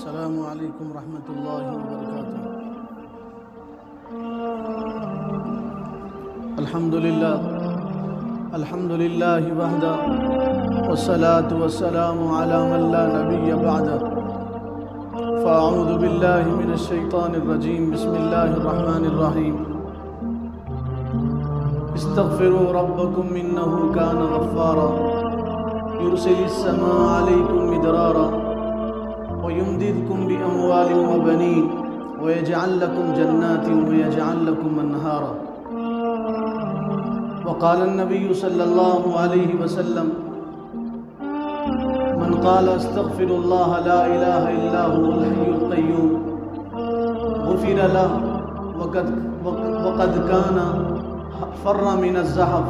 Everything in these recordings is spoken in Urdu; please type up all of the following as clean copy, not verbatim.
السلام علیکم ورحمۃ اللہ وبرکاتہ۔ الحمد للہ وحدہ والصلاة والسلام علی من لا نبی بعدہ، فاعوذ باللہ من الشیطان الرجیم، بسم اللہ الرحمن الرحیم۔ استغفروا ربکم انہ کان غفارا یرسل السماء علیکم مدرارا وَيُمْدِدْكُمْ بِأَمْوَالٍ وَبَنِينَ وَيَجْعَلْ لَكُمْ جَنَّاتٍ وَيَجْعَلْ لَكُمْ أَنْهَارًا۔ وقال النبي صلى الله عليه وسلم: من قال استغفر الله لا إله إلا هو الحي القيوم غفر له وقد كان فر من الزحف،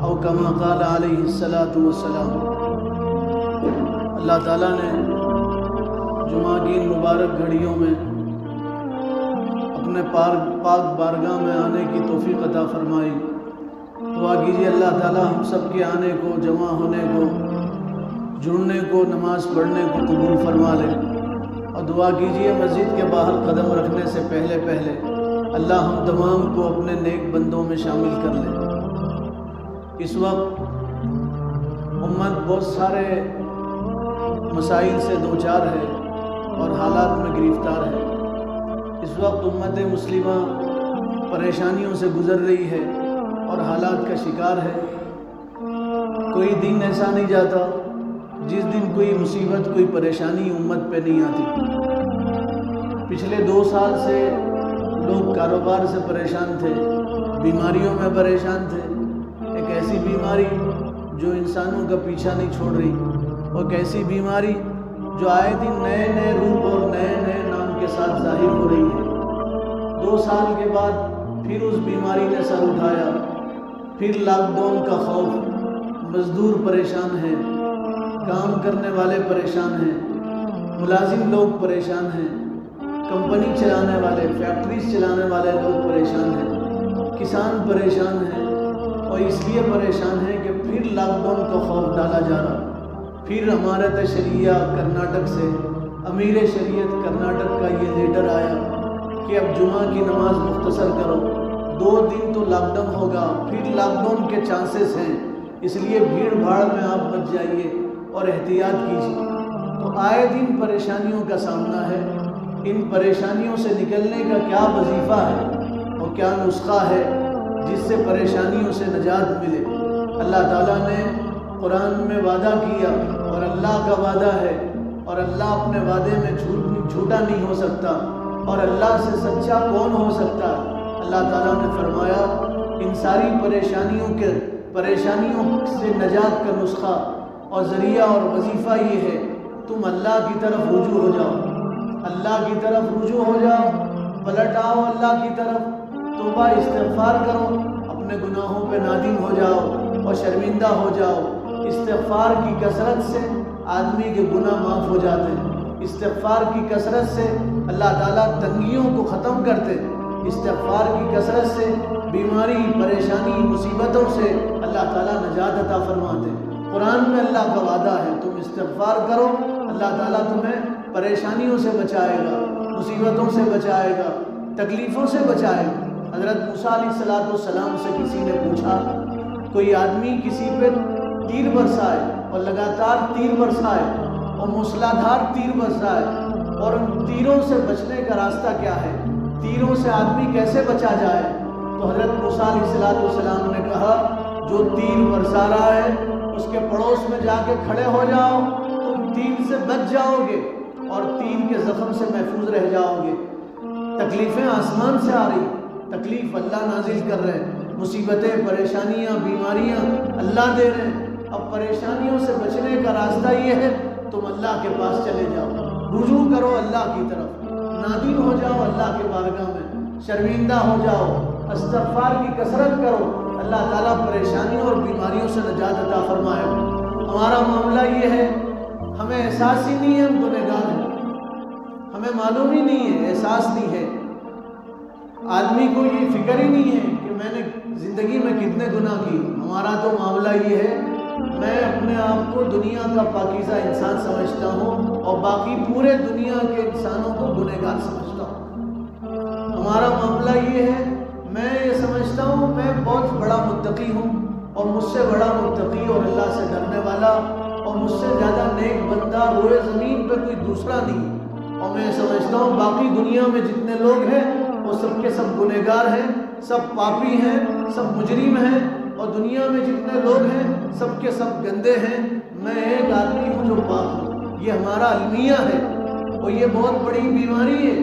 أو كما قال عليه الصلاة والسلام۔ اللہ تعالیٰ نے جمعہ کی مبارک گھڑیوں میں اپنے پاک بارگاہ میں آنے کی توفیق عطا فرمائی۔ دعا کیجیے اللہ تعالیٰ ہم سب کے آنے کو، جمع ہونے کو، جڑنے کو، نماز پڑھنے کو قبول فرما لے، اور دعا کیجیے مسجد کے باہر قدم رکھنے سے پہلے اللہ ہم تمام کو اپنے نیک بندوں میں شامل کر لے۔ اس وقت امت بہت سارے مسائل سے دوچار ہے اور حالات میں گرفتار ہے۔ اس وقت امت مسلمہ پریشانیوں سے گزر رہی ہے اور حالات کا شکار ہے۔ کوئی دن ایسا نہیں جاتا جس دن کوئی مصیبت، کوئی پریشانی امت پہ نہیں آتی۔ پچھلے 2 سال سے لوگ کاروبار سے پریشان تھے، بیماریوں میں پریشان تھے۔ ایک ایسی بیماری جو انسانوں کا پیچھا نہیں چھوڑ رہی، اور ایک ایسی بیماری جو آئے دن نئے روپ اور نئے نام کے ساتھ ظاہر ہو رہی ہے۔ 2 سال کے بعد پھر اس بیماری نے سر اٹھایا، پھر لاک ڈاؤن کا خوف، مزدور پریشان ہیں، کام کرنے والے پریشان ہیں، ملازم لوگ پریشان ہیں، کمپنی چلانے والے، فیکٹریز چلانے والے لوگ پریشان ہیں، کسان پریشان ہیں، اور اس لیے پریشان ہیں کہ پھر لاک ڈاؤن کا خوف ڈالا جا رہا۔ پھر امارت شریعہ کرناٹک سے، امیر شریعت کرناٹک کا یہ لیٹر آیا کہ اب جمعہ کی نماز مختصر کرو، 2 دن تو لاک ڈاؤن ہوگا، پھر لاک ڈاؤن کے چانسز ہیں، اس لیے بھیڑ بھاڑ میں آپ بچ جائیے اور احتیاط کیجیے۔ تو آئے دن پریشانیوں کا سامنا ہے۔ ان پریشانیوں سے نکلنے کا کیا وظیفہ ہے اور کیا نسخہ ہے جس سے پریشانیوں سے نجات ملے؟ اللہ تعالیٰ نے قرآن میں وعدہ کیا، اور اللہ کا وعدہ ہے، اور اللہ اپنے وعدے میں جھوٹا نہیں ہو سکتا، اور اللہ سے سچا کون ہو سکتا؟ اللہ تعالیٰ نے فرمایا ان ساری پریشانیوں سے نجات کا نسخہ اور ذریعہ اور وظیفہ یہ ہے، تم اللہ کی طرف رجوع ہو جاؤ، اللہ کی طرف رجوع ہو جاؤ، پلٹ آؤ اللہ کی طرف، توبہ استغفار کرو، اپنے گناہوں پہ نادم ہو جاؤ اور شرمندہ ہو جاؤ۔ استغفار کی کثرت سے آدمی کے گناہ معاف ہو جاتے ہیں، استغفار کی کثرت سے اللہ تعالیٰ تنگیوں کو ختم کرتے ہیں، استغفار کی کثرت سے بیماری، پریشانی، مصیبتوں سے اللہ تعالیٰ نجات عطا فرماتے ہیں۔ قرآن میں اللہ کا وعدہ ہے تم استغفار کرو، اللہ تعالیٰ تمہیں پریشانیوں سے بچائے گا، مصیبتوں سے بچائے گا، تکلیفوں سے بچائے گا۔ حضرت موسیٰ علیہ السلام سے کسی نے پوچھا، کوئی آدمی کسی پہ تیر برسائے اور لگاتار تیر برسائے اور موسلادھار تیر برسائے، اور ان تیروں سے بچنے کا راستہ کیا ہے؟ تیروں سے آدمی کیسے بچا جائے؟ تو حضرت موسیٰ علیہ السلام نے کہا جو تیر برسا رہا ہے اس کے پڑوس میں جا کے کھڑے ہو جاؤ، تم تیر سے بچ جاؤ گے اور تیر کے زخم سے محفوظ رہ جاؤ گے۔ تکلیفیں آسمان سے آ رہی، تکلیف اللہ نازل کر رہے ہیں، مصیبتیں، پریشانیاں، بیماریاں اللہ دے رہے ہیں۔ اب پریشانیوں سے بچنے کا راستہ یہ ہے تم اللہ کے پاس چلے جاؤ، رجوع کرو اللہ کی طرف، نادم ہو جاؤ اللہ کے بارگاہ میں، شرمندہ ہو جاؤ، استغفار کی کثرت کرو، اللہ تعالیٰ پریشانیوں اور بیماریوں سے نجات عطا فرمائے۔ ہمارا معاملہ یہ ہے، ہمیں احساس ہی نہیں ہے ہم گنہگار ہیں، ہمیں معلوم ہی نہیں ہے، احساس نہیں ہے۔ آدمی کو یہ فکر ہی نہیں ہے کہ میں نے زندگی میں کتنے گناہ کی۔ ہمارا تو معاملہ یہ ہے میں اپنے آپ کو دنیا کا پاکیزہ انسان سمجھتا ہوں اور باقی پورے دنیا کے انسانوں کو گنہگار سمجھتا ہوں۔ ہمارا معاملہ یہ ہے، میں یہ سمجھتا ہوں میں بہت بڑا متقی ہوں، اور مجھ سے بڑا متقی اور اللہ سے ڈرنے والا اور مجھ سے زیادہ نیک بندہ روئے زمین پہ کوئی دوسرا نہیں۔ اور میں سمجھتا ہوں باقی دنیا میں جتنے لوگ ہیں وہ سب کے سب گنہگار ہیں، سب پاپی ہیں، سب مجرم ہیں، اور دنیا میں جتنے لوگ ہیں سب کے سب گندے ہیں۔ میں ایک آدمی ہوں جو پاک ہوں۔ یہ ہمارا المیہ ہے، اور یہ بہت بڑی بیماری ہے۔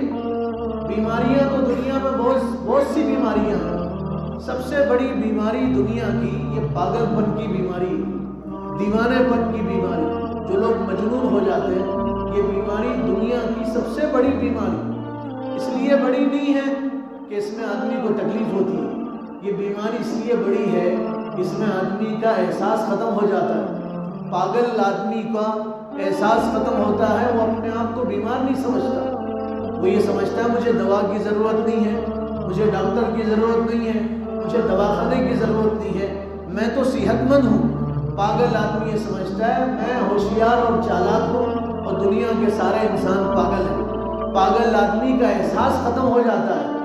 بیماریاں تو دنیا میں بہت سی بیماریاں ہیں۔ سب سے بڑی بیماری دنیا کی یہ پاگل پن کی بیماری، دیوانے پن کی بیماری، جو لوگ مجنون ہو جاتے ہیں، یہ بیماری دنیا کی سب سے بڑی بیماری۔ اس لیے بڑی نہیں ہے کہ اس میں آدمی کو تکلیف ہوتی ہے، یہ بیماری اس لیے بڑی ہے کہ اس میں آدمی کا احساس ختم ہو جاتا ہے۔ پاگل آدمی کا احساس ختم ہوتا ہے، وہ اپنے آپ کو بیمار نہیں سمجھتا، وہ یہ سمجھتا ہے مجھے دوا کی ضرورت نہیں ہے، مجھے ڈاکٹر کی ضرورت نہیں ہے، مجھے دواخانے کی ضرورت نہیں ہے، میں تو صحت مند ہوں۔ پاگل آدمی یہ سمجھتا ہے میں ہوشیار اور چالاک ہوں اور دنیا کے سارے انسان پاگل ہیں۔ پاگل آدمی کا احساس ختم ہو جاتا ہے،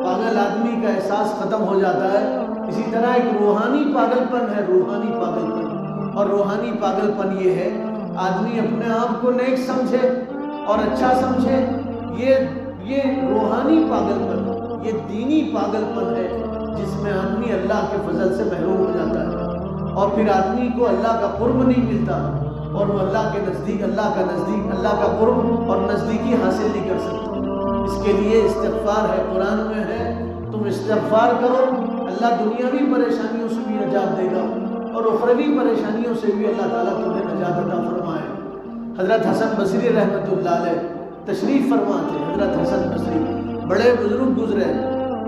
پاگل آدمی کا احساس ختم ہو جاتا ہے۔ اسی طرح ایک روحانی پاگل پن ہے، روحانی پاگل پن، اور روحانی پاگل پن یہ ہے آدمی اپنے آپ کو نیک سمجھے اور اچھا سمجھے، یہ روحانی پاگل پن، یہ دینی پاگل پن ہے جس میں آدمی اللہ کے فضل سے محروم ہو جاتا ہے، اور پھر آدمی کو اللہ کا قرب نہیں ملتا، اور وہ اللہ کا قرب اور نزدیکی حاصل نہیں کر سکتا۔ اس کے لیے استغفار ہے، قرآن میں ہے تم استغفار کرو، اللہ دنیاوی پریشانیوں سے بھی نجات دے گا اور اخروی پریشانیوں سے بھی اللہ تعالیٰ تمہیں نجات عطا فرمائے۔ حضرت حسن بصری رحمۃ اللہ علیہ تشریف فرما تھے۔ حضرت حسن بصری بڑے بزرگ گزرے،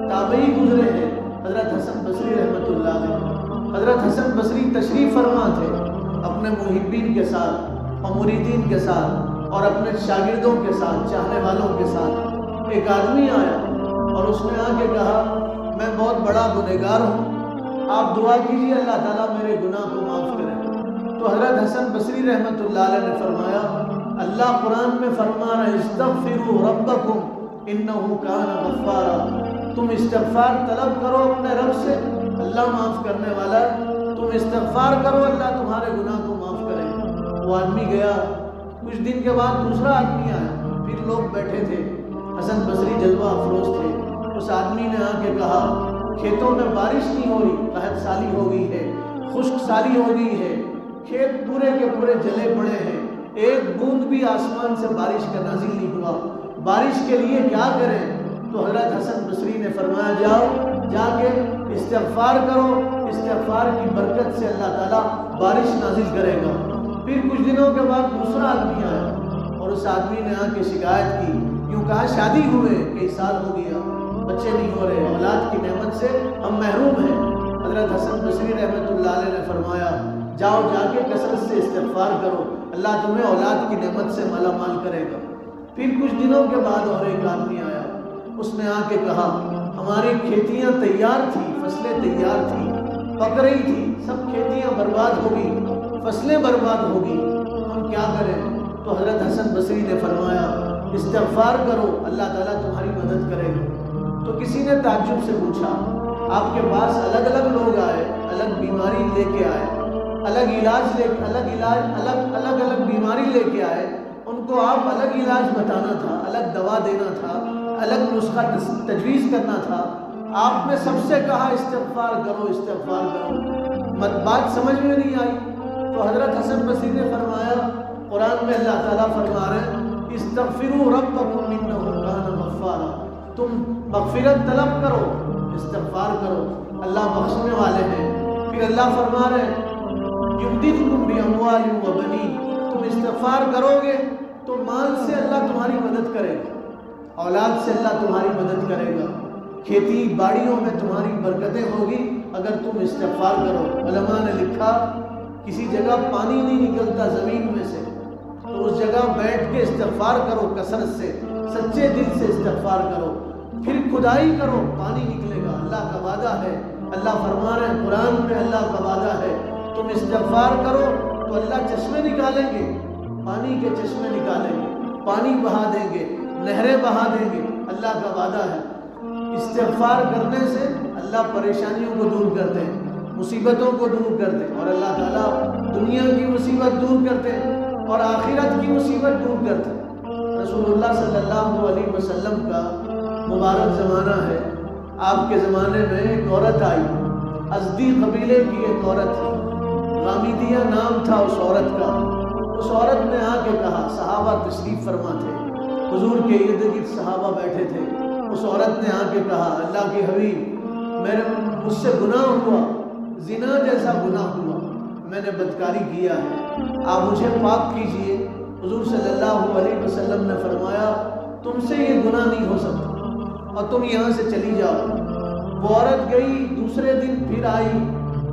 تابعی گزرے ہیں، حضرت حسن بصری رحمۃ اللہ علیہ۔ حضرت حسن بصری تشریف فرما تھے اپنے محبین کے ساتھ اور مریدین کے ساتھ اور اپنے شاگردوں کے ساتھ، چاہنے والوں کے ساتھ۔ ایک آدمی آیا اور اس نے آ کے کہا میں بہت بڑا گنہگار ہوں، آپ دعا کیجیے اللہ تعالیٰ میرے گناہ کو معاف کرے۔ تو حضرت حسن بصری رحمۃ اللہ علیہ نے فرمایا، اللہ قرآن میں فرما رہے استغفروا ربکم انہ کان غفارا، تم استغفار طلب کرو اپنے رب سے، اللہ معاف کرنے والا ہے، تم استغفار کرو اللہ تمہارے گناہ کو معاف کرے۔ وہ آدمی گیا، کچھ دن کے بعد دوسرا آدمی آیا، پھر لوگ بیٹھے تھے، حسن بصری جلوہ افروز تھے۔ اس آدمی نے آ کے کہا کھیتوں میں بارش نہیں ہو رہی، قحط سالی ہو گئی ہے، خشک سالی ہو گئی ہے، کھیت پورے کے پورے جلے پڑے ہیں، ایک بوند بھی آسمان سے بارش کا نازل نہیں ہوا، بارش کے لیے کیا کریں؟ تو حضرت حسن بصری نے فرمایا جاؤ جا کے استغفار کرو، استغفار کی برکت سے اللہ تعالیٰ بارش نازل کرے گا۔ پھر کچھ دنوں کے بعد دوسرا آدمی آیا اور اس آدمی نے آ کے شکایت کی، یوں کہا شادی ہوئے کئی سال ہو گیا، بچے نہیں ہو رہے، اولاد کی نعمت سے ہم محروم ہیں۔ حضرت حسن بصری رحمۃ اللہ علیہ نے فرمایا جاؤ جا کے کثرت سے استغفار کرو، اللہ تمہیں اولاد کی نعمت سے مالا مال کرے گا۔ پھر کچھ دنوں کے بعد اور ایک آدمی آیا، اس نے آ کے کہا ہماری کھیتیاں تیار تھی، فصلیں تیار تھی، پک رہی تھی، سب کھیتیاں برباد ہو گئی، فصلیں برباد ہو گئی، ہم کیا کریں؟ تو حضرت حسن بصری نے فرمایا استغفار کرو اللہ تعالیٰ تمہاری مدد کرے گا۔ تو کسی نے تعجب سے پوچھا آپ کے پاس الگ الگ لوگ آئے، الگ بیماری لے کے آئے، الگ بیماری لے کے آئے، ان کو آپ الگ علاج بتانا تھا، الگ دوا دینا تھا، الگ نسخہ تجویز کرنا تھا، آپ نے سب سے کہا استغفار کرو استغفار کرو، بات سمجھ میں نہیں آئی۔ تو حضرت حسن بصری نے فرمایا قرآن میں اللہ تعالیٰ فرما رہے ہیں استغفروا ربکم انہ کان غفارا، تم مغفرت طلب کرو، استغفار کرو، اللہ بخشنے والے ہیں۔ پھر اللہ فرما رہے ہیں یمددکم باموال وبنین، تم استغفار کرو گے تو مال سے اللہ تمہاری مدد کرے گا، اولاد سے اللہ تمہاری مدد کرے گا، کھیتی باڑیوں میں تمہاری برکتیں ہوگی اگر تم استغفار کرو۔ علماء نے لکھا کسی جگہ پانی نہیں نکلتا زمین میں سے تو اس جگہ بیٹھ کے استغفار کرو، کثرت سے سچے دل سے استغفار کرو، پھر کھدائی کرو، پانی نکلے گا، اللہ کا وعدہ ہے، اللہ فرما رہے ہیں قرآن میں اللہ کا وعدہ ہے تم استغفار کرو تو اللہ چشمے نکالیں گے، پانی کے چشمے نکالیں گے، پانی بہا دیں گے، نہریں بہا دیں گے، اللہ کا وعدہ ہے۔ استغفار کرنے سے اللہ پریشانیوں کو دور کرتے ہیں، مصیبتوں کو دور کرتے ہیں، اور اللہ تعالیٰ دنیا کی مصیبت دور کرتے ہیں اور آخرت کی مصیبت دور کرتے ہیں۔ رسول اللہ صلی اللہ علیہ وسلم کا مبارک زمانہ ہے، آپ کے زمانے میں ایک عورت آئی، ازدی قبیلے کی ایک عورت تھی، غامدیہ نام تھا اس عورت کا۔ اس عورت نے آ کے کہا، صحابہ تشریف فرما تھے، حضور کے ارد گرد صحابہ بیٹھے تھے، اس عورت نے آ کے کہا، اللہ کے حبیب مجھ سے گناہ ہوا، زنا جیسا گناہ ہوا، میں نے بدکاری کیا ہے، آپ مجھے پاک کیجئے۔ حضور صلی اللہ علیہ وسلم نے فرمایا، تم سے یہ گناہ نہیں ہو سکتا اور تم یہاں سے چلی جاؤ۔ وہ عورت گئی، دوسرے دن پھر آئی،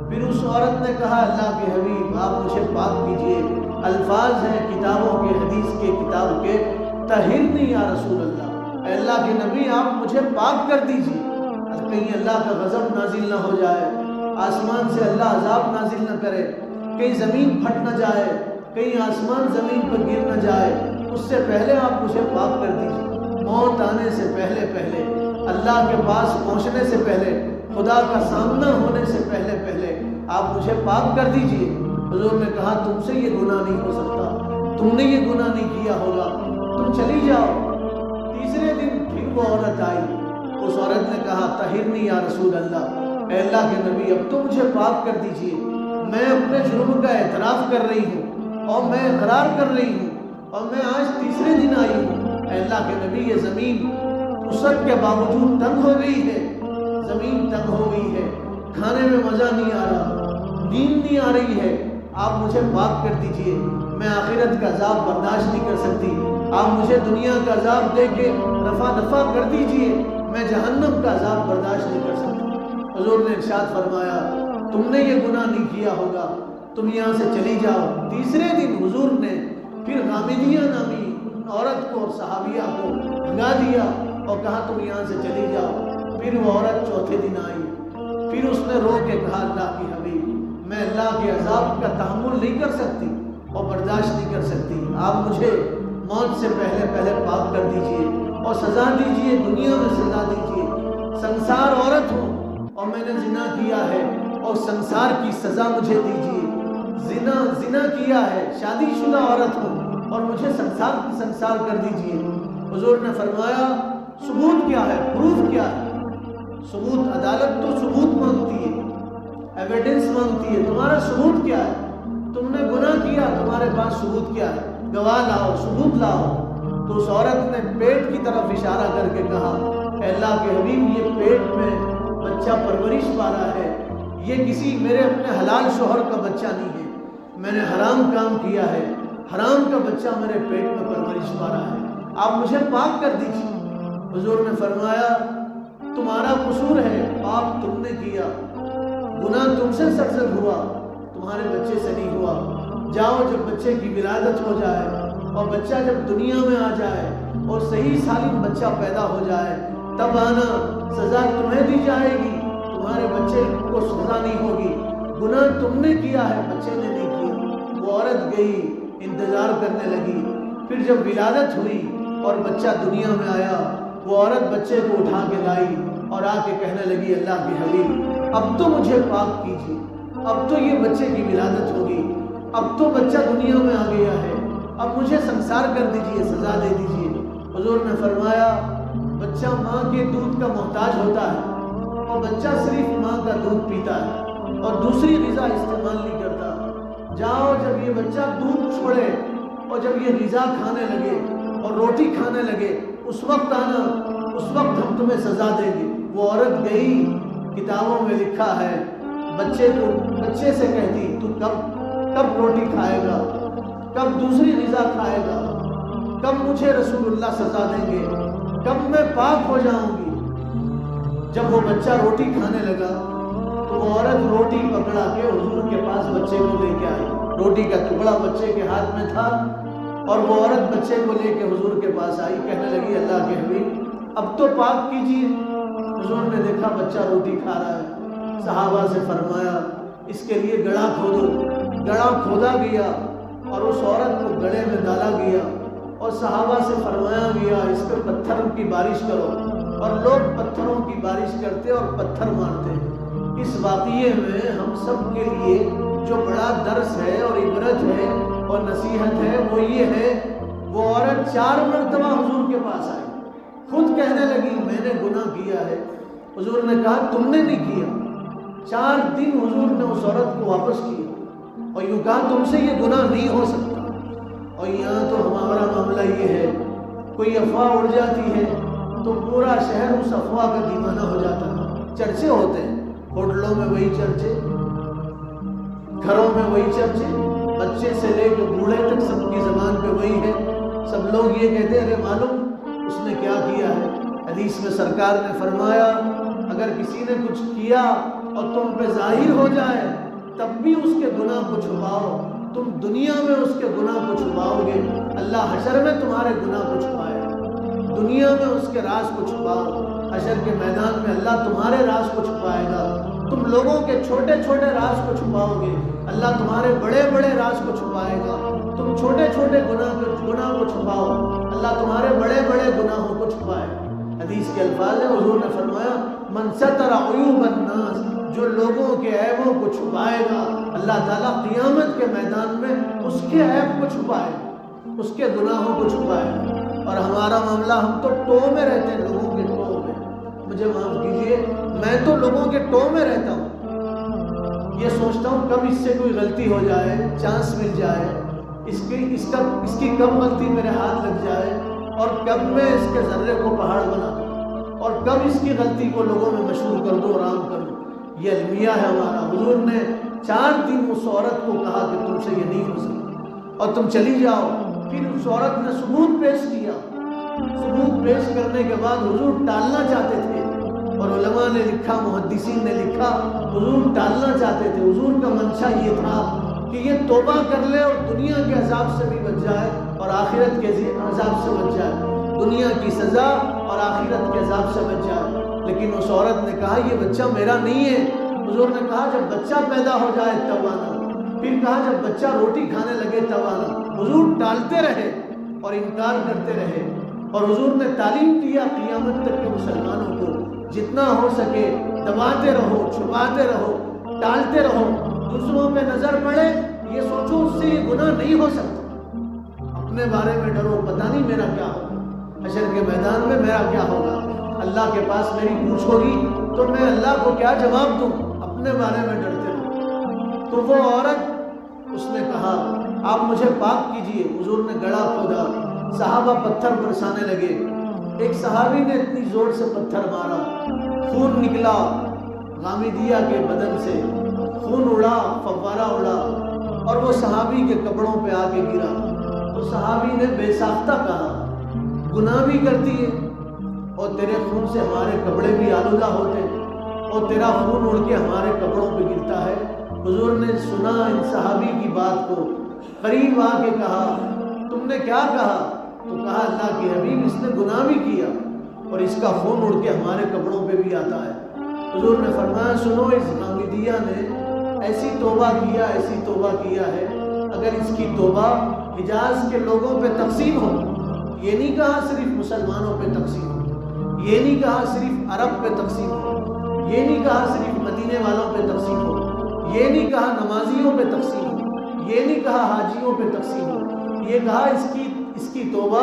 پھر اس عورت نے کہا، اللہ کے حبیب آپ مجھے پاک کیجئے۔ الفاظ ہیں کتابوں کے، حدیث کے کتاب کے، طہرنی یا رسول اللہ، اے اللہ کے نبی آپ مجھے پاک کر دیجئے، کہیں اللہ کا غضب نازل نہ ہو جائے، آسمان سے اللہ عذاب نازل نہ کرے، کہیں زمین پھٹ نہ جائے، کہیں آسمان زمین پر گر نہ جائے، اس سے پہلے آپ مجھے پاک کر دیجئے۔ موت آنے سے پہلے پہلے، اللہ کے پاس پہنچنے سے پہلے، خدا کا سامنا ہونے سے پہلے پہلے آپ مجھے پاک کر دیجئے۔ حضور نے کہا، تم سے یہ گناہ نہیں ہو سکتا، تم نے یہ گناہ نہیں کیا ہوگا، تم چلی جاؤ۔ تیسرے دن پھر وہ عورت آئی، اس عورت نے کہا، طہرنی یا رسول اللہ، اے اللہ کے نبی اب تو مجھے پاک کر دیجئے، میں اپنے جرم کا اعتراف کر رہی ہوں اور میں اقرار کر رہی ہوں اور میں آج تیسرے دن آئی ہوں۔ اے اللہ کے نبی یہ زمین وسعت کے باوجود تنگ ہو گئی ہے، زمین تنگ ہو گئی ہے، کھانے میں مزہ نہیں آ رہا، نیند نہیں آ رہی ہے، آپ مجھے پاک کر دیجئے، میں آخرت کا عذاب برداشت نہیں کر سکتی، آپ مجھے دنیا کا عذاب دے کے رفع دفع کر دیجئے، میں جہنم کا عذاب برداشت نہیں کر سکتی۔ حضور نے ارشاد فرمایا، تم نے یہ گناہ نہیں کیا ہوگا، تم یہاں سے چلی جاؤ۔ تیسرے دن حضور نے پھر غامدیہ نامی عورت کو اور صحابیہ کو بھگا دیا اور کہا، تم یہاں سے چلی جاؤ۔ پھر وہ عورت چوتھے دن آئی، پھر اس نے رو کے کہا، اللہ کی حبیب میں اللہ کے عذاب کا تحمل نہیں کر سکتی اور برداشت نہیں کر سکتی، آپ مجھے موت سے پہلے پہلے پاک کر دیجئے اور سزا دیجئے، دنیا میں سزا دیجئے۔ سنسار عورت ہوں اور میں نے زنا کیا ہے اور سنسار کی سزا مجھے دیجئے، زنا کیا ہے، شادی شدہ عورت ہوں اور مجھے سنسار کر دیجئے۔ حضور نے فرمایا، ثبوت کیا ہے، پروف کیا ہے؟ ثبوت، عدالت تو ثبوت مانگتی ہے، ایویڈنس مانگتی ہے، تمہارا ثبوت کیا ہے؟ تم نے گناہ کیا، تمہارے پاس ثبوت کیا ہے؟ گواہ لاؤ، ثبوت لاؤ۔ تو اس عورت نے پیٹ کی طرف اشارہ کر کے کہا، اے اللہ کے حبیب یہ پیٹ میں بچہ پرورش پا رہا ہے، یہ کسی میرے اپنے حلال شوہر کا بچہ نہیں ہے، میں نے حرام کام کیا ہے، حرام کا بچہ میرے پیٹ میں پرورش پا رہا ہے، آپ مجھے پاک کر دیجیے۔ حضور نے فرمایا، تمہارا قصور ہے، پاپ تم نے کیا، گناہ تم سے سرزد ہوا، تمہارے بچے سے نہیں ہوا۔ جاؤ، جب بچے کی ولادت ہو جائے اور بچہ جب دنیا میں آ جائے اور صحیح سالم بچہ پیدا ہو جائے تب آنا، سزا تمہیں دی جائے گی، تمہارے بچے کو سزا نہیں ہوگی، گناہ تم نے کیا ہے، بچے نے نہیں کیا۔ وہ عورت گئی، انتظار کرنے لگی، پھر جب ولادت ہوئی اور بچہ دنیا میں آیا، وہ عورت بچے کو اٹھا کے لائی اور آ کے کہنے لگی، اللہ کی حبیب اب تو مجھے پاک کیجیے، اب تو یہ بچے کی ولادت ہوگی، اب تو بچہ دنیا میں آ گیا ہے، اب مجھے سنسار کر دیجئے، سزا دے دیجئے۔ حضور نے فرمایا، بچہ ماں کے دودھ کا محتاج ہوتا ہے اور بچہ صرف ماں کا دودھ پیتا ہے اور دوسری غذا استعمال نہیں کرتا۔ جاؤ، جب یہ بچہ دودھ چھوڑے اور جب یہ غذا کھانے لگے اور روٹی کھانے لگے، اس وقت آنا، اس وقت ہم تمہیں سزا دیں گے۔ وہ عورت گئی، کتابوں میں لکھا ہے، بچے سے کہتی، تو کب روٹی کھائے گا، کب دوسری غذا کھائے گا، کب مجھے رسول اللہ سزا دیں گے، کب میں پاک ہو جاؤں گی۔ جب وہ بچہ روٹی کھانے لگا تو وہ عورت روٹی پکڑا کے حضور کے پاس بچے کو لے کے آئی، روٹی کا ٹکڑا بچے کے ہاتھ میں تھا اور وہ عورت بچے کو لے کے حضور کے پاس آئی، کہنے لگی، اللہ کے حبیب اب تو پاک کیجیے۔ حضور نے دیکھا بچہ روٹی کھا رہا ہے، صحابہ سے فرمایا، اس کے لیے گڑھا کھودو۔ گڑھا کھودا گیا اور اس عورت کو گڑھے میں ڈالا گیا اور صحابہ سے فرمایا گیا اس پہ پتھروں کی بارش کرو، اور لوگ پتھروں کی بارش کرتے اور پتھر مارتے۔ اس واقعے میں ہم سب کے لیے جو بڑا درس ہے اور عبرت ہے اور نصیحت ہے وہ یہ ہے، وہ عورت 4 مرتبہ حضور کے پاس آئی، خود کہنے لگی میں نے گناہ کیا ہے۔ حضور نے کہا تم نے نہیں کیا۔ 4 دن حضور نے اس عورت کو واپس کیا اور یوں کہا تم سے یہ گناہ نہیں ہو سکتا۔ اور یہاں تو ہمارا معاملہ یہ ہے، کوئی افواہ اڑ جاتی ہے تو پورا شہر اس افواہ کا دیوانہ ہو جاتا ہے۔ چرچے ہوتے ہیں، ہوٹلوں میں وہی چرچے، گھروں میں وہی چرچے، بچے سے لے کے بوڑھے تک سب کی زبان پہ وہی ہے۔ سب لوگ یہ کہتے ہیں ارے معلوم اس نے کیا کیا ہے۔ حدیث میں سرکار نے فرمایا اگر کسی نے کچھ کیا اور تم پہ ظاہر ہو جائے تب بھی اس کے گناہ کو چھپاؤ۔ تم دنیا میں اس کے گناہ کو چھپاؤ گے، اللہ حشر میں تمہارے گناہ کو چھپائے گا۔ دنیا میں اس کے راز کو چھپاؤ، حشر کے میدان میں اللہ تمہارے راز کو چھپائے گا۔ تم لوگوں کے چھوٹے چھوٹے راز کو چھپاؤ گے، اللہ تمہارے بڑے بڑے راز کو چھپائے گا۔ تم چھوٹے چھوٹے گناہ کو چھپاؤ، اللہ تمہارے بڑے بڑے گناہوں کو چھپائے گا۔ حدیث کے الفاظ ہیں، حضور نے فرمایا من ستر عیوب الناس، جو لوگوں کے عیبوں کو چھپائے گا اللہ تعالیٰ قیامت کے میدان میں اس کے عیب کو چھپائے گا، اس کے گناہوں کو چھپائے گا۔ اور ہمارا معاملہ، ہم تو ٹو میں رہتے ہیں، لوگوں کے ٹو میں۔ مجھے معاف کیجئے، میں تو لوگوں کے ٹو میں رہتا ہوں، یہ سوچتا ہوں کب اس سے کوئی غلطی ہو جائے، چانس مل جائے، اس کی کب غلطی میرے ہاتھ لگ جائے اور کب میں اس کے ذرے کو پہاڑ بنا دوں اور کب اس کی غلطی کو لوگوں میں مشہور کر دوں اور عام کر دوں۔ یہ المیہ ہے ہمارا۔ حضور نے 4 دن اس عورت کو کہا کہ تم سے یہ نہیں ہو سکتا اور تم چلی جاؤ۔ پھر اس عورت نے ثبوت پیش کیا، ثبوت پیش کرنے کے بعد حضور ٹالنا چاہتے تھے اور علماء نے لکھا، محدثین نے لکھا حضور ٹالنا چاہتے تھے۔ حضور کا منشا یہ تھا کہ یہ توبہ کر لے اور دنیا کے عذاب سے بھی بچ جائے اور آخرت کے عذاب سے بچ جائے، دنیا کی سزا اور آخرت کے عذاب سے بچ جائے۔ لیکن اس عورت نے کہا یہ بچہ میرا نہیں ہے۔ حضور نے کہا جب بچہ پیدا ہو جائے تب آنا، پھر کہا جب بچہ روٹی کھانے لگے تب آنا۔ حضور ٹالتے رہے اور انکار کرتے رہے، اور حضور نے تعلیم دیا قیامت تک کے مسلمانوں کو جتنا ہو سکے دباتے رہو، چھپاتے رہو، ٹالتے رہو۔ دوسروں پہ نظر پڑے یہ سوچو اس سے یہ گناہ نہیں ہو سکتا، اپنے بارے میں ڈرو، پتہ نہیں میرا کیا ہوگا، حشر کے میدان میں میرا کیا ہوگا، اللہ کے پاس میری پوچھ ہوگی تو میں اللہ کو کیا جواب دوں، اپنے بارے میں ڈرتے رہو۔ تو وہ عورت، اس نے کہا آپ مجھے پاک کیجئے۔ حضور نے گڑھا کھودا، صحابہ پتھر برسانے لگے۔ ایک صحابی نے اتنی زور سے پتھر مارا، خون نکلا غامدیہ کے بدن سے، خون اڑا، فوارہ اڑا اور وہ صحابی کے کپڑوں پہ آ کے گرا۔ تو صحابی نے بے ساختہ کہا گناہ بھی کرتی ہے اور تیرے خون سے ہمارے کپڑے بھی آلودہ ہوتے اور تیرا خون اڑ کے ہمارے کپڑوں پہ گرتا ہے۔ حضور نے سنا ان صحابی کی بات کو، قریب آ کے کہا تم نے کیا کہا؟ تو کہا اللہ کے حبیب اس نے گناہ بھی کیا اور اس کا خون اڑ کے ہمارے کپڑوں پہ بھی آتا ہے۔ حضور نے فرمایا سنو، اس غامدیہ نے ایسی توبہ کیا ہے، اگر اس کی توبہ حجاز کے لوگوں پہ تقسیم ہو، یہ نہیں کہا صرف مسلمانوں پہ تقسیم ہو، یہ نہیں کہا صرف عرب پہ تقسیم ہو، یہ نہیں کہا صرف مدینے والوں پہ تقسیم ہو، یہ نہیں کہا نمازیوں پہ تقسیم ہو، یہ نہیں کہا حاجیوں پہ تقسیم ہو، یہ کہا اس کی توبہ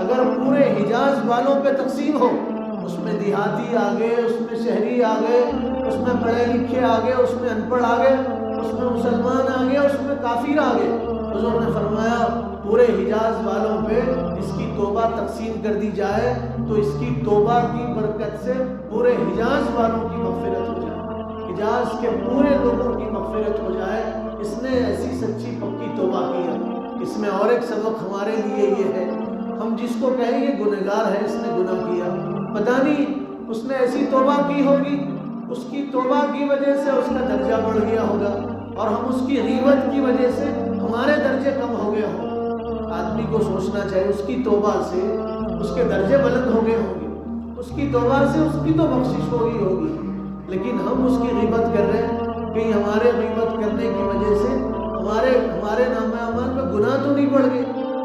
اگر پورے حجاز والوں پہ تقسیم ہو، اس میں دیہاتی آ گئے، اس میں شہری آ گئے، اس میں پڑھے لکھے آ گئے، اس میں ان پڑھ آ گئے، اس میں مسلمان آ گئے، اس میں کافر آ گئے۔ حضور نے فرمایا پورے حجاز والوں پہ اس کی توبہ تقسیم کر دی جائے تو اس کی توبہ کی برکت سے پورے حجاز والوں کی مغفرت ہو جائے، حجاز کے پورے لوگوں کی مغفرت ہو جائے۔ اس نے ایسی سچی پکی توبہ کی ہے۔ اس میں اور ایک سبق ہمارے لیے یہ ہے، ہم جس کو کہیں یہ گنہگار ہے، اس نے گناہ کیا، پتہ نہیں اس نے ایسی توبہ کی ہوگی، اس کی توبہ کی وجہ سے اس کا درجہ بڑھ گیا ہوگا اور ہم اس کی غیبت کی وجہ سے ہمارے درجے کم ہو گئے ہوں۔ آدمی کو سوچنا چاہیے اس کی توبہ سے اس کے درجے بلند ہو گئے ہوں گے، اس کی توبہ سے اس کی تو بخشش ہوگی، لیکن ہم اس کی غیبت کر رہے ہیں، کہیں ہمارے غیبت کرنے کی وجہ سے ہمارے نام اعمال میں گناہ تو نہیں بڑھ گئے،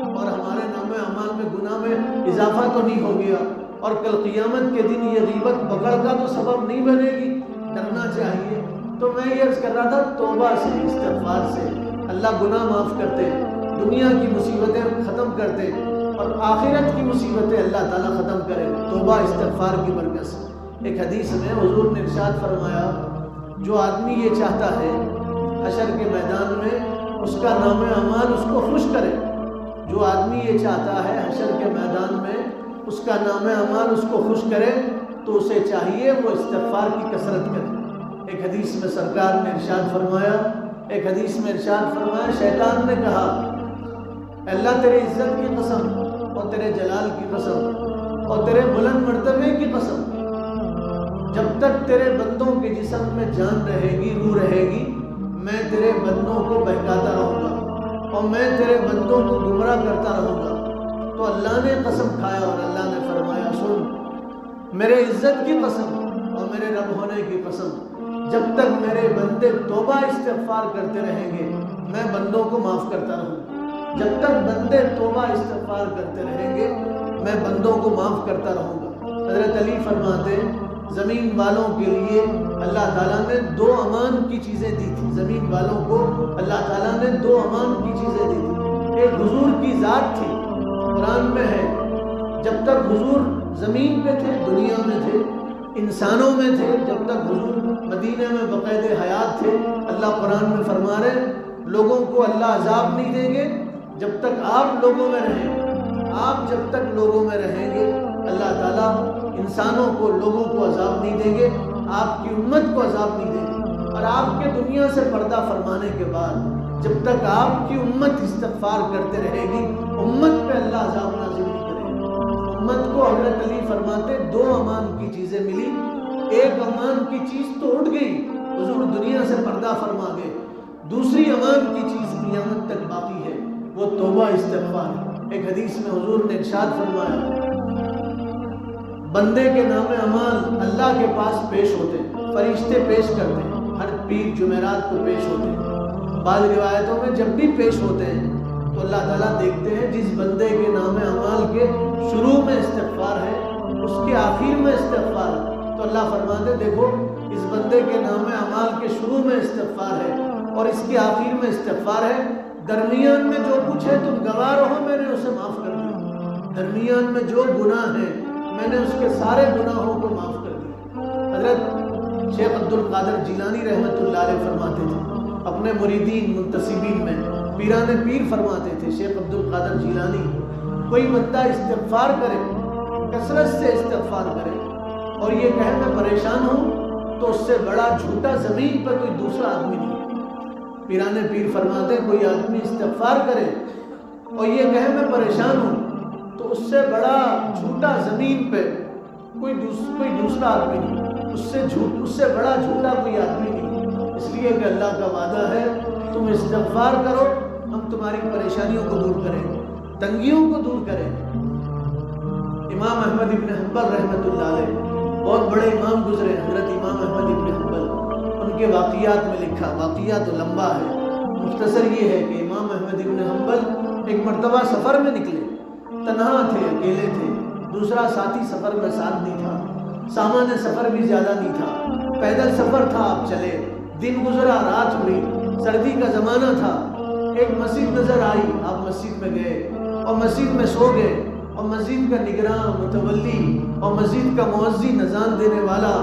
اور ہمارے نام اعمال میں گناہ میں اضافہ تو نہیں ہو گیا، اور کل قیامت کے دن یہ غیبت پکڑ کا تو سبب نہیں بنے گی۔ ڈرنا چاہیے۔ تو میں یہ عرض کر رہا تھا، توبہ سے، استغفار سے اللہ گناہ معاف کرتے، دنیا کی مصیبتیں ختم کرتے، اور آخرت کی مصیبتیں اللہ تعالیٰ ختم کرے توبہ استغفار کی برکت سے۔ ایک حدیث میں حضور نے ارشاد فرمایا، جو آدمی یہ چاہتا ہے حشر کے میدان میں اس کا نام اعمال اس کو خوش کرے، جو آدمی یہ چاہتا ہے حشر کے میدان میں اس کا نام اعمال اس کو خوش کرے، تو اسے چاہیے وہ استغفار کی کثرت کرے۔ ایک حدیث میں سرکار نے ارشاد فرمایا، شیطان نے کہا، اللہ تیرے عزت کی قسم اور تیرے جلال کی قسم اور تیرے بلند مرتبے کی قسم، جب تک تیرے بندوں کے جسم میں جان رہے گی، روح رہے گی، میں تیرے بندوں کو بہکاتا رہوں گا اور میں تیرے بندوں کو گمراہ کرتا رہوں گا۔ تو اللہ نے قسم کھایا اور اللہ نے فرمایا، سن، میرے عزت کی قسم اور میرے رب ہونے کی قسم، جب تک میرے بندے توبہ استغفار کرتے رہیں گے میں بندوں کو معاف کرتا رہوں گا۔ جب تک بندے توبہ استغفار کرتے رہیں گے میں بندوں کو معاف کرتا رہوں گا۔ حضرت علی فرماتے ہیں، زمین والوں کے لیے اللہ تعالیٰ نے 2 امان کی چیزیں دی تھی۔ زمین والوں کو اللہ تعالیٰ نے 2 امان کی چیزیں دی تھی۔ ایک حضور کی ذات تھی، قرآن میں ہے، جب تک حضور زمین پہ تھے، دنیا میں تھے، انسانوں میں تھے، جب تک حضور مدینہ میں بقید حیات تھے، اللہ قرآن میں فرما رہے لوگوں کو اللہ عذاب نہیں دیں گے جب تک آپ لوگوں میں رہیں گے۔ آپ جب تک لوگوں میں رہیں گے اللہ تعالیٰ انسانوں کو، لوگوں کو عذاب نہیں دیں گے، آپ کی امت کو عذاب نہیں دیں گے۔ اور آپ کے دنیا سے پردہ فرمانے کے بعد جب تک آپ کی امت استغفار کرتے رہے گی، امت پہ اللہ عذاب نازل نہیں کرے گا۔ امت کو حضرت علی فرماتے 2 امان کی چیزیں ملی، ایک امان کی چیز تو اٹھ گئی، حضور دنیا سے پردہ فرما گئے، دوسری امان کی چیز قیامت تک باقی ہے، وہ توبہ استغفار ہے۔ ایک حدیث میں حضور نے ارشاد فرمایا، بندے کے نام اعمال اللہ کے پاس پیش ہوتے ہیں، فرشتے پیش کرتے ہیں، ہر پیر جمعرات کو پیش ہوتے ہیں۔ بعض روایتوں میں جب بھی پیش ہوتے ہیں تو اللہ تعالیٰ دیکھتے ہیں جس بندے کے نام اعمال کے شروع میں استغفار ہے، اس کے آخر میں استغفار ہے، تو اللہ فرماتے دیکھو اس بندے کے نام اعمال کے شروع میں استغفار ہے اور اس کے آخر میں استغفار ہے، درمیان میں جو کچھ ہے تم گواہ رہو، میں نے اسے معاف کر دیا، درمیان میں جو گناہ ہے میں نے اس کے سارے گناہوں کو معاف کر دیا۔ حضرت شیخ عبد القادر جیلانی رحمۃ اللہ علیہ فرماتے تھے، اپنے مریدین منتسبین میں پیران پیر فرماتے تھے، شیخ عبد القادر جیلانی، کوئی بندہ استغفار کرے، کثرت سے استغفار کرے اور یہ کہے میں پریشان ہوں، تو اس سے بڑا جھوٹا زمین پر کوئی دوسرا آدمی نہیں۔ پیران پیر فرماتے کوئی آدمی استغفار کرے اور یہ کہے میں پریشان ہوں، تو اس سے بڑا جھوٹا زمین پہ کوئی دوسرا آدمی نہیں، اس سے بڑا جھوٹا کوئی آدمی نہیں، اس لیے کہ اللہ کا وعدہ ہے تم استغفار کرو ہم تمہاری پریشانیوں کو دور کریں گے، تنگیوں کو دور کریں گے۔ امام احمد ابن حنبل رحمۃ اللہ علیہ بہت بڑے امام گزرے، حضرت امام احمد ابن حنبل، ان کے واقعات میں لکھا، واقعہ تو لمبا ہے، مختصر یہ ہے کہ امام احمد ابن حنبل ایک مرتبہ سفر میں نکلے، تنہا تھے، اکیلے تھے، دوسرا ساتھی سفر میں ساتھ نہیں تھا، سامان سفر بھی زیادہ نہیں تھا، پیدل سفر تھا، آپ چلے، دن گزرا، رات ہوئی، سردی کا زمانہ تھا، ایک مسجد نظر آئی، آپ مسجد میں گئے اور مسجد میں سو گئے، اور مسجد کا نگراں، متولی اور مسجد کا مؤذن، اذان دینے والا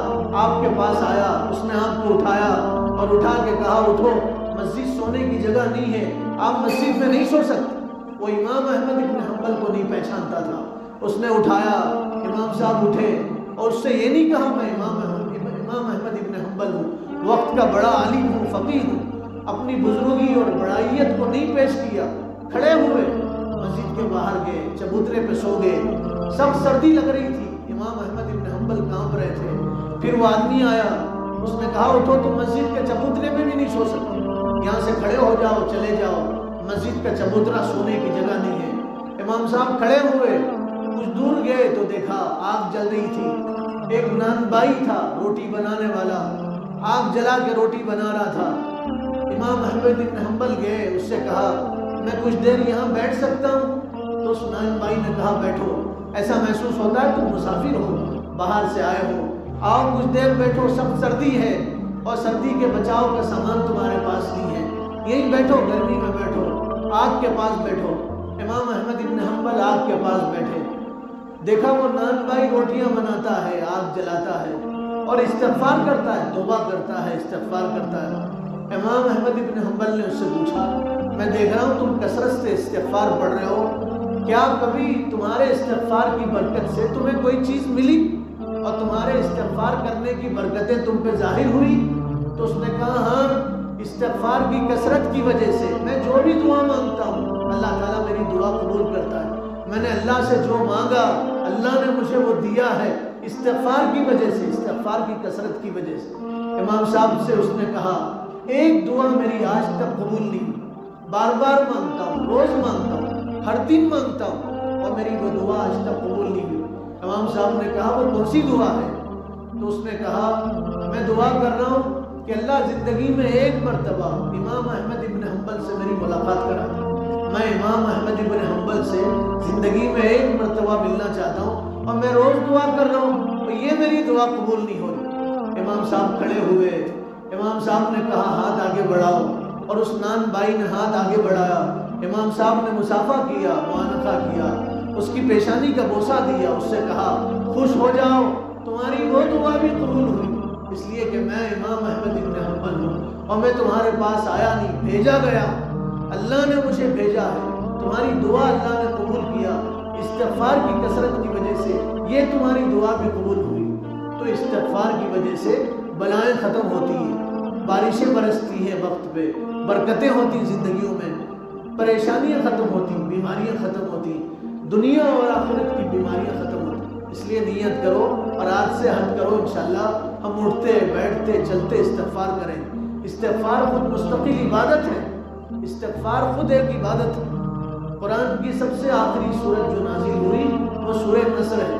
آپ کے پاس آیا، اس نے آپ کو اٹھایا اور اٹھا کے کہا اٹھو، مسجد سونے کی جگہ نہیں ہے، آپ مسجد میں نہیں سو سکتے۔ وہ امام احمد ابن حنبل کو نہیں پہچانتا تھا، اس نے اٹھایا، امام صاحب اٹھے اور اس سے یہ نہیں کہا میں امام احمد ابن حنبل ہوں، وقت کا بڑا عالم ہوں، فقیہ ہوں، اپنی بزرگی اور بڑائیت کو نہیں پیش کیا، کھڑے ہوئے مسجد کے باہر گئے، چبوترے پہ سو گئے، سخت سردی لگ رہی تھی، امام احمد ابن حنبل کانپ رہے تھے۔ پھر وہ آدمی آیا، اس نے کہا اٹھو تم مسجد کے چبوترے میں بھی نہیں سو سکتے، یہاں سے کھڑے ہو جاؤ، چلے جاؤ، مسجد کا چبوترا سونے کی جگہ نہیں ہے۔ امام صاحب کھڑے ہوئے، کچھ دور گئے تو دیکھا آگ جل رہی تھی، ایک نان بائی تھا روٹی بنانے والا، آگ جلا کے روٹی بنا رہا تھا. امام احمد بن حنبل گئے, اس سے کہا میں کچھ دیر یہاں بیٹھ سکتا ہوں؟ تو اس نائن بھائی نے کہا بیٹھو, ایسا محسوس ہوتا ہے تم مسافر ہو, باہر سے آئے ہو, آؤ کچھ دیر بیٹھو, سخت سردی ہے اور سردی کے بچاؤ کا سامان تمہارے پاس نہیں ہے, یہیں بیٹھو, گرمی میں بیٹھو, آگ کے پاس بیٹھو. امام احمد بن حنبل آگ کے پاس بیٹھے, دیکھا وہ نان بھائی روٹیاں بناتا ہے, آگ جلاتا ہے اور استغفار کرتا ہے, توبہ کرتا ہے, استغفار کرتا ہے. امام احمد بن حنبل نے اس سے پوچھا میں دیکھ رہا ہوں تم کثرت سے استغفار پڑھ رہے ہو, کیا کبھی تمہارے استغفار کی برکت سے تمہیں کوئی چیز ملی اور تمہارے استغفار کرنے کی برکتیں تم پہ ظاہر ہوئی؟ تو اس نے کہا ہاں, استغفار کی کثرت کی وجہ سے میں جو بھی دعا مانگتا ہوں اللہ تعالیٰ میری دعا قبول کرتا ہے. میں نے اللہ سے جو مانگا اللہ نے مجھے وہ دیا ہے استغفار کی وجہ سے, استغفار کی کثرت کی وجہ سے. امام صاحب سے اس نے کہا ایک دعا میری آج تک قبول نہیں, بار بار مانگتا ہوں, روز مانگتا ہوں, ہر دن مانگتا ہوں اور میری وہ دعا آج تک قبول نہیں ہوئی. امام صاحب نے کہا وہ کون سی دعا ہے؟ تو اس نے کہا میں دعا کر رہا ہوں کہ اللہ زندگی میں ایک مرتبہ امام احمد بن حنبل سے میری ملاقات کرا دے. میں امام احمد بن حنبل سے زندگی میں ایک مرتبہ ملنا چاہتا ہوں اور میں روز دعا کر رہا ہوں تو یہ میری دعا قبول نہیں ہو رہی. امام صاحب کھڑے ہوئے, امام صاحب نے کہا ہاتھ آگے بڑھاؤ اور اس نان بھائی نے ہاتھ آگے بڑھایا. امام صاحب نے مصافحہ کیا, معانقہ کیا, اس کی پیشانی کا بوسہ دیا, اس سے کہا خوش ہو جاؤ تمہاری وہ دعا بھی قبول ہوئی, اس لیے کہ میں امام احمد بن حنبل ہوں اور میں تمہارے پاس آیا نہیں, بھیجا گیا, اللہ نے مجھے بھیجا ہے, تمہاری دعا اللہ نے قبول کیا, استغفار کی کثرت کی وجہ سے یہ تمہاری دعا بھی قبول ہوئی. تو استغفار کی وجہ سے بلائیں ختم ہوتی ہیں, بارشیں برستی ہیں وقت پہ, برکتیں ہوتی ہیں زندگیوں میں, پریشانیاں ختم ہوتی ہیں, بیماریاں ختم ہوتی ہیں, دنیا اور آخرت کی بیماریاں ختم ہوتی ہیں. اس لیے نیت کرو اور آج سے عہد کرو انشاءاللہ ہم اٹھتے بیٹھتے چلتے استغفار کریں. استغفار خود مستقل عبادت ہے, استغفار خود ایک عبادت ہے. قرآن کی سب سے آخری سورت جو نازل ہوئی وہ سورہ نصر ہے,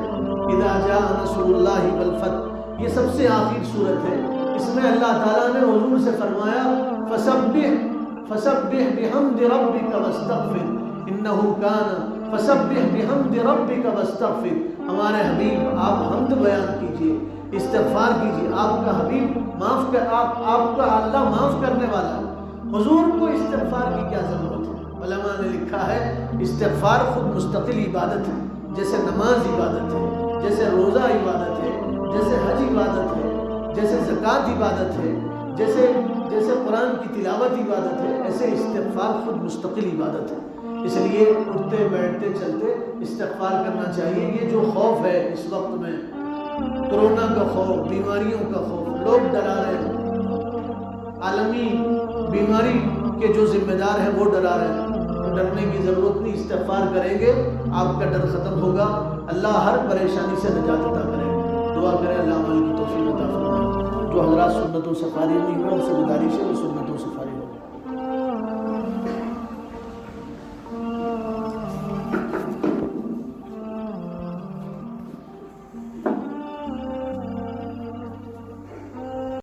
اذا جاء نصر اللہ والفتح, یہ سب سے آخری سورت ہے. اس میں اللہ تعالیٰ نے حضور سے فرمایا فسبح بحمد ربک واستغفر انہ کان فسبح بحمد ربک واستغفر. ہمارے حبیب آپ حمد بیان کیجئے, استغفار کیجئے, آپ کا حبیب معاف کر, آپ کا اللہ معاف کرنے والا ہے. حضور کو استغفار کی کیا ضرورت ہے؟ علماء نے لکھا ہے استغفار خود مستقل عبادت ہے, جیسے نماز عبادت ہے, جیسے روزہ عبادت ہے, جیسے حج عبادت ہے, جیسے زکوٰۃ عبادت ہے, جیسے قرآن کی تلاوت عبادت ہے, ایسے استغفار خود مستقل عبادت ہے. اس لیے اٹھتے بیٹھتے چلتے استغفار کرنا چاہیے. یہ جو خوف ہے اس وقت میں, کرونا کا خوف, بیماریوں کا خوف, لوگ ڈرا رہے ہیں, عالمی بیماری کے جو ذمہ دار ہیں وہ ڈرا رہے ہیں, تو ڈرنے کی ضرورت نہیں. استغفار کریں گے آپ کا ڈر ختم ہوگا, اللہ ہر پریشانی سے نجات عطا کرے. دعا کریں اللہ عمل کی توفیق عطا فرمائے. جو حضرات سنتوں سے فارغ نہیں ہوئے ان سے گزارش ہے وہ سنتوں سے فارغ